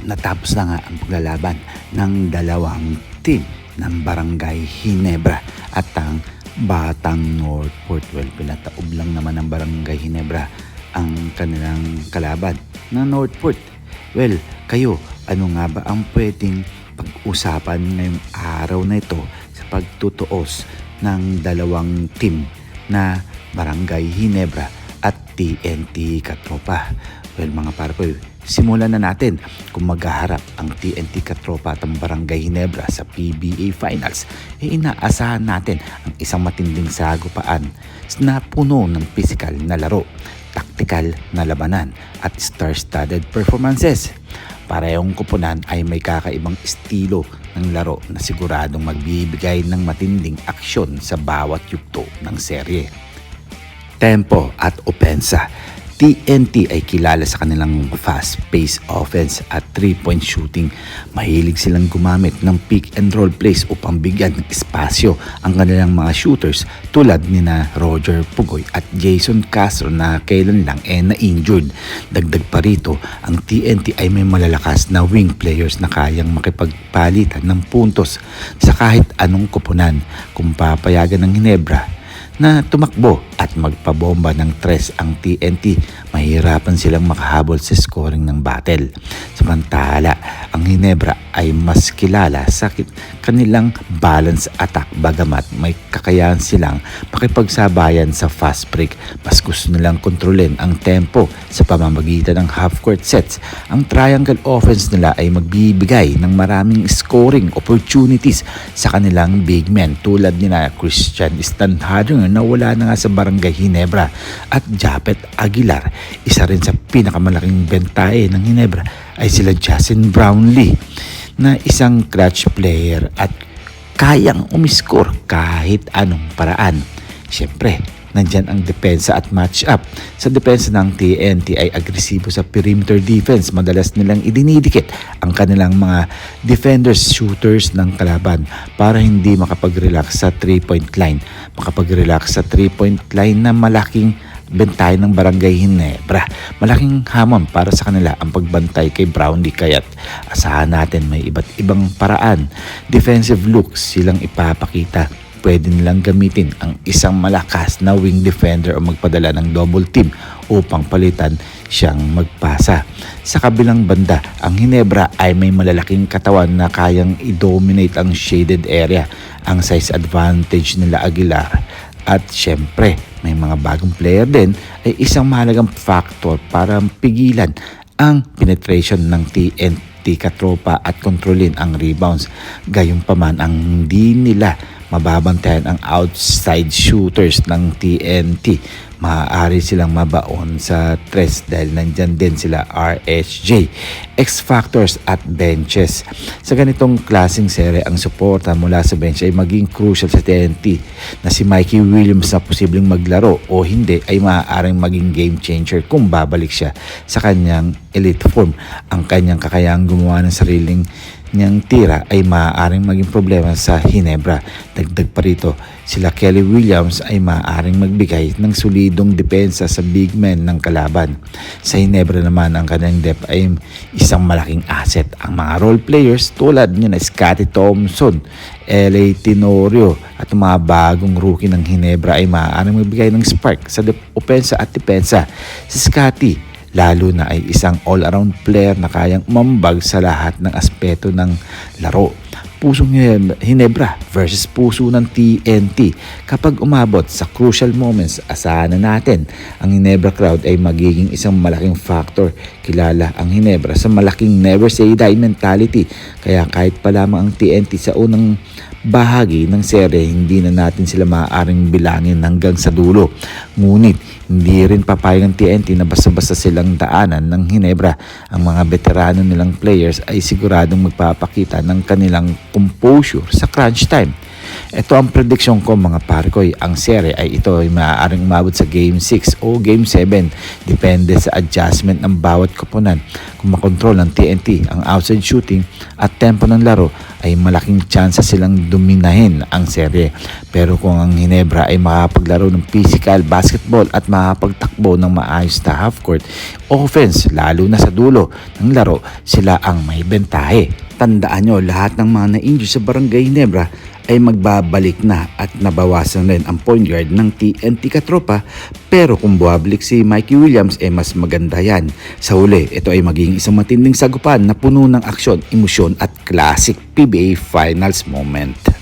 Natapos na nga ang paglalaban ng dalawang team ng Barangay Ginebra at ang Batang Northport. Well, pinataob lang naman ng Barangay Ginebra ang kanilang kalaban na Northport. Well, kayo, ano nga ba ang pwedeng pag-usapan ngayong araw na ito sa pagtutuos ng dalawang team na Barangay Ginebra at TNT Katropa? Well, mga parkoy, simulan na natin kung maghaharap ang TNT Katropa at ang Barangay Ginebra sa PBA Finals. Inaasahan natin ang isang matinding sagupaan na puno ng physical na laro, taktikal na labanan at star-studded performances. Parehong kupunan ay may kakaibang estilo ng laro na siguradong magbibigay ng matinding aksyon sa bawat yugto ng serye. Tempo at opensa. TNT ay kilala sa kanilang fast-paced offense at 3-point shooting. Mahilig silang gumamit ng pick and roll plays upang bigyan ng espasyo ang kanilang mga shooters tulad ni na Roger Pugoy at Jason Castro na kailan lang na-injured. Dagdag pa rito, ang TNT ay may malalakas na wing players na kayang makipagpalitan ng puntos sa kahit anong koponan. Kung papayagan ng Ginebra na tumakbo at magpabomba ng tres ang TNT, mahirapan silang makahabol sa scoring ng battle. Samantala, ang Ginebra ay mas kilala sa kanilang balance attack bagamat may kakayahan silang makipagsabayan sa fast break. Mas gusto nilang kontrolin ang tempo sa pamamagitan ng half-court sets. Ang triangle offense nila ay magbibigay ng maraming scoring opportunities sa kanilang big men tulad ni na Christian Stanhadner na wala na nga sa Barangay Ginebra at Japet Aguilar. Isa rin sa pinakamalaking bentahe ng Ginebra ay sila Justin Brownlee na isang clutch player at kayang umiscore kahit anong paraan. Siyempre, nandyan ang depensa at match-up. Sa depensa ng TNT ay agresibo sa perimeter defense. Madalas nilang idinidikit ang kanilang mga defenders, shooters ng kalaban para hindi makapag-relax sa 3-point line. Makapag-relax sa 3-point line na malaking bentay ng Barangay Ginebra. Malaking hamon para sa kanila ang pagbantay kay Brownlee, kaya't asahan natin may iba't ibang paraan. Defensive looks silang ipapakita. Pwede nilang gamitin ang isang malakas na wing defender o magpadala ng double team upang palitan siyang magpasa. Sa kabilang banda, ang Ginebra ay may malalaking katawan na kayang i-dominate ang shaded area. Ang size advantage nila Aguilar at syempre may mga bagong player din ay isang mahalagang factor para pigilan ang penetration ng TNT Katropa at kontrolin ang rebounds. Gayunpaman, ang hindi nila mababantayan ang outside shooters ng TNT. Maaari silang mabaon sa tres dahil nandyan din sila RSJ, X-Factors at benches. Sa ganitong klaseng serye, ang suporta mula sa bench ay maging crucial sa TNT na si Mikey Williams na posibleng maglaro o hindi ay maaaring maging game changer kung babalik siya sa kanyang elite form. Ang kanyang kakayahang gumawa ng sariling niyang tira ay maaaring maging problema sa Ginebra. Dagdag pa rito, sila Kelly Williams ay maaaring magbigay ng solidong depensa sa big men ng kalaban. Sa Ginebra naman, ang kanyang depth ay isang malaking asset. Ang mga role players tulad niya na Scottie Thompson, LA Tenorio at mga bagong rookie ng Ginebra ay maaaring magbigay ng spark sa opensa at depensa. Si Scottie lalo na ay isang all-around player na kayang umambag sa lahat ng aspeto ng laro. Pusong Ginebra versus puso ng TNT. Kapag umabot sa crucial moments, asahan na natin ang Ginebra crowd ay magiging isang malaking factor. Kilala ang Ginebra sa malaking never say die mentality. Kaya kahit pa lamang ang TNT sa unang bahagi ng serye, hindi na natin sila maaaring bilangin hanggang sa dulo. Ngunit hindi rin papayag ng TNT na basta-basta silang daanan ng Ginebra. Ang mga veterano nilang players ay siguradong magpapakita ng kanilang composure sa crunch time. Ito ang prediksyon ko mga parkoy. Ang serye ay ito ay maaaring umabot sa Game 6 o Game 7. Depende sa adjustment ng bawat koponan. Kung makontrol ng TNT ang outside shooting at tempo ng laro ay malaking tsansa silang dominahin ang serye. Pero kung ang Ginebra ay makapaglaro ng physical basketball at makapagtakbo ng maayos na half court offense, lalo na sa dulo ng laro, sila ang may bentahe. Tandaan nyo, lahat ng mga na-injure sa Barangay Ginebra ay magbabalik na at nabawasan rin ang point guard ng TNT Katropa. Pero kung buwabalik si Mikey Williams, mas maganda yan. Sa huli, ito ay magiging isang matinding sagupan na puno ng aksyon, emosyon at classic PBA Finals moment.